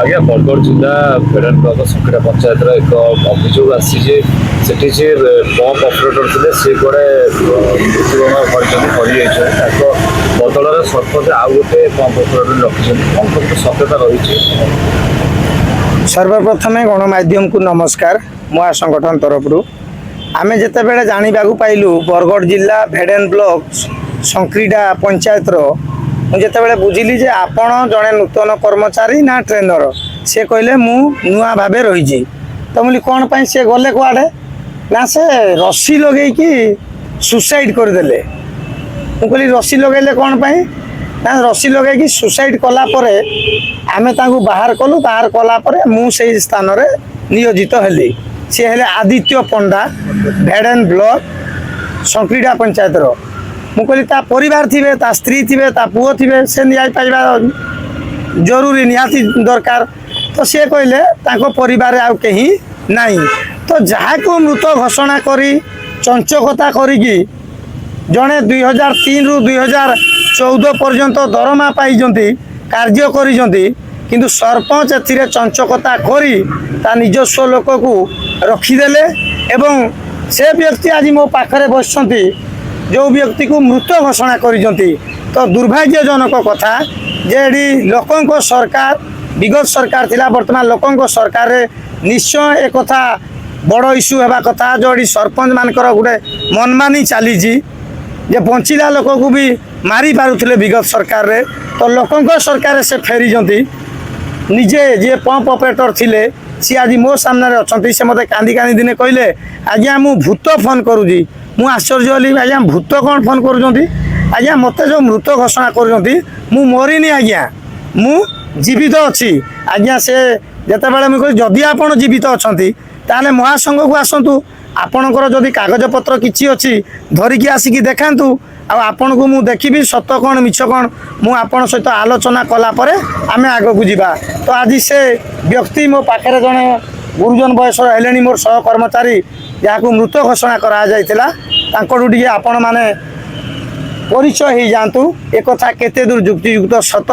ଆଜ୍ଞା ବରଗଡ଼ ଜିଲ୍ଲା ବେଡ଼ାନ ବ୍ଲକ ସଂକିଟା ପଞ୍ଚାୟତର ଏକ ଅଭିଯୋଗ ଆସିଛି ଯେ ସେଠି ଯେ ପମ୍ପ ଅପରେଟର ଥିଲେ ସେ କୁଆଡ଼େ ମୃତ୍ୟୁବରଣ କରିଛନ୍ତି ମରିଯାଇଛନ୍ତି ତାଙ୍କ ବଦଳରେ ସରପଞ୍ଚ ଆଉ ଗୋଟେ ପମ୍ପ ଅପରେଟର ରଖିଛନ୍ତି କ'ଣ କେତେ ସତ୍ୟତା ରହିଛି? सर्वप्रथमे गणमाध्यम को नमस्कार मुआ संगठन तरफ आम जितेबले जानवाक पाइलु बरगढ़ जिला भेडेन ब्लॉक संक्रीडा पंचायत जितेबले बुझिली जे आपण जड़े नूतन कर्मचारी ना ट्रेनर से कहले मु नुआ भावे रही तो मुझे कौन पाई से गले कुआड़े ना से रस्सी लगे कि सुसाइड करदे मुझे रस्सी लगेले कौन पाई ना रस्सी लगे सुसाइड कलापर आमे तांको बाहर कलु बाहर कलापर मुझे स्थान रे नियोजित हेली सी हेले आदित्य पंडा भेडेन ब्लॉक संक्रीडा पंचायत मुझे ता परिवार थे ता स्त्री थे ता पुओ थे से न्याय पाइबा जरूरी निहाती दरकार तो सी कहले तांको परिवार आउ कहीं नहीं तो जहाँ को मृत घोषणा करी चंचकता करी जड़े 2003 रु 2014 पर्यंत दरमा पाई कार्य करिजंती किंतु सरपंच एथिरे चंचकता करी ता निजस्व लोक को रखीदेले एवं से व्यक्ति आज मो पाखरे बसंती जो व्यक्ति को मृत घोषणा करिजंती तो दुर्भाग्यजनक कथा जे लोकों सरकार विगत सरकार थिला वर्तमान लोकों सरकार रे निश्चय एक कथा बड़ इश्यू हेबा कथा जो सरपंच मानकर गोटे मनमानी चली जे बंचिला लोक को भी मारी पारुथिले विगत सरकार रे तो लोकों सरकार से फेरीजंती निजे जे पंप ऑपरेटर थिले सी आज मो सामने अच्छा से मत कांदी कांदी दिने कहले आज्ञा मु भूत फोन करुँगी मु आश्चर्य हली आज्ञा भूत कौन फोन करुँच आज्ञा मत जो मृत घोषणा करुँच मु मरीनी आज्ञा मु जीवित अच्छी आज्ञा से जिते बड़े मुझे जदि आप जीवित अच्छा ताले महासंघ को आसतु आपणकर जदि कागज पत्र किसी अच्छी धरिकी आसिकी देखातु आपण को मुझे देखी सत कौन मिछ कौन मुझे सहित आलोचना कलापर आम आग को जावा तो आज से व्यक्ति मो पाखे जड़े गुरुजन बयस हेले मोर सहकर्मचारी जहाँ मृत घोषणा कराई आपण मैंने परिचय हो जातु एक कथा केते दूर युक्तियुक्त सत।